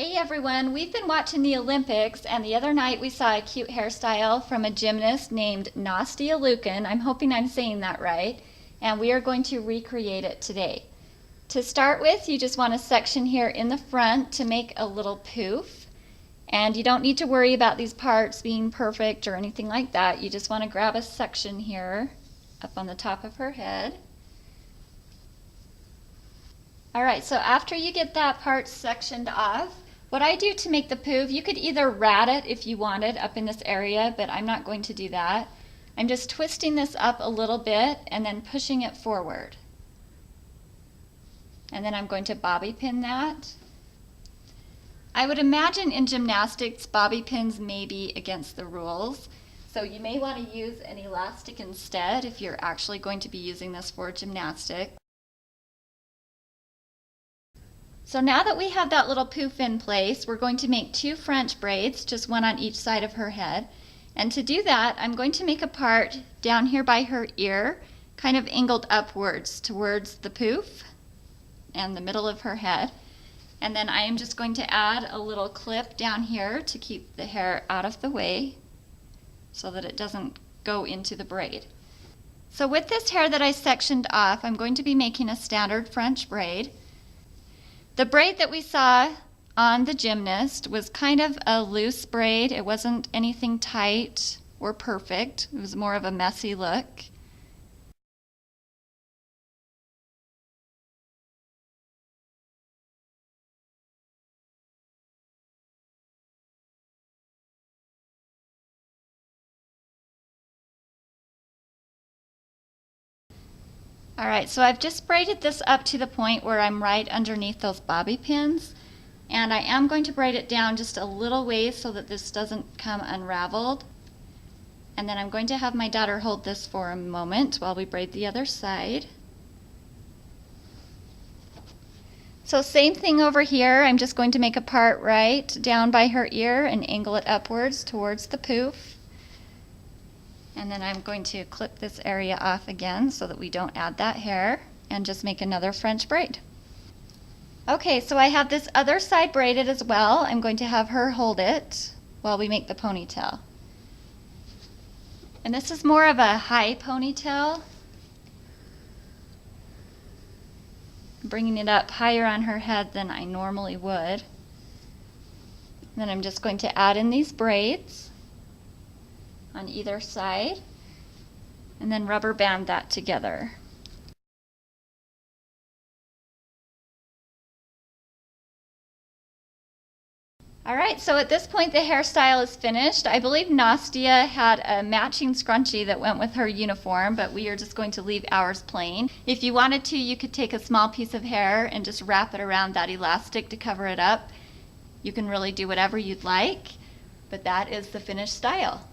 Hey everyone, we've been watching the Olympics and the other night we saw a cute hairstyle from a gymnast named Nastia Lukin. I'm hoping I'm saying that right. And we are going to recreate it today. To start with, you just want a section here in the front to make a little poof. And you don't need to worry about these parts being perfect or anything like that. You just want to grab a section here up on the top of her head. Alright, so after you get that part sectioned off, what I do to make the poof, you could either rat it if you wanted up in this area, but I'm not going to do that. I'm just twisting this up a little bit and then pushing it forward. And then I'm going to bobby pin that. I would imagine in gymnastics, bobby pins may be against the rules. So you may want to use an elastic instead if you're actually going to be using this for gymnastics. So now that we have that little poof in place, we're going to make 2 French braids, just one on each side of her head. And to do that, I'm going to make a part down here by her ear, kind of angled upwards towards the poof and the middle of her head. And then I am just going to add a little clip down here to keep the hair out of the way so that it doesn't go into the braid. So with this hair that I sectioned off, I'm going to be making a standard French braid. The braid that we saw on the gymnast was kind of a loose braid. It wasn't anything tight or perfect. It was more of a messy look. Alright, so I've just braided this up to the point where I'm right underneath those bobby pins, and I am going to braid it down just a little ways so that this doesn't come unraveled. And then I'm going to have my daughter hold this for a moment while we braid the other side. So same thing over here. I'm just going to make a part right down by her ear and angle it upwards towards the poof. And then I'm going to clip this area off again so that we don't add that hair and just make another French braid. Okay, so I have this other side braided as well. I'm going to have her hold it while we make the ponytail. And this is more of a high ponytail. I'm bringing it up higher on her head than I normally would. Then I'm just going to add in these braids on either side and then rubber band that together. Alright, so at this point the hairstyle is finished. I believe Nastia had a matching scrunchie that went with her uniform, but we are just going to leave ours plain. If you wanted to, you could take a small piece of hair and just wrap it around that elastic to cover it up. You can really do whatever you'd like, but that is the finished style.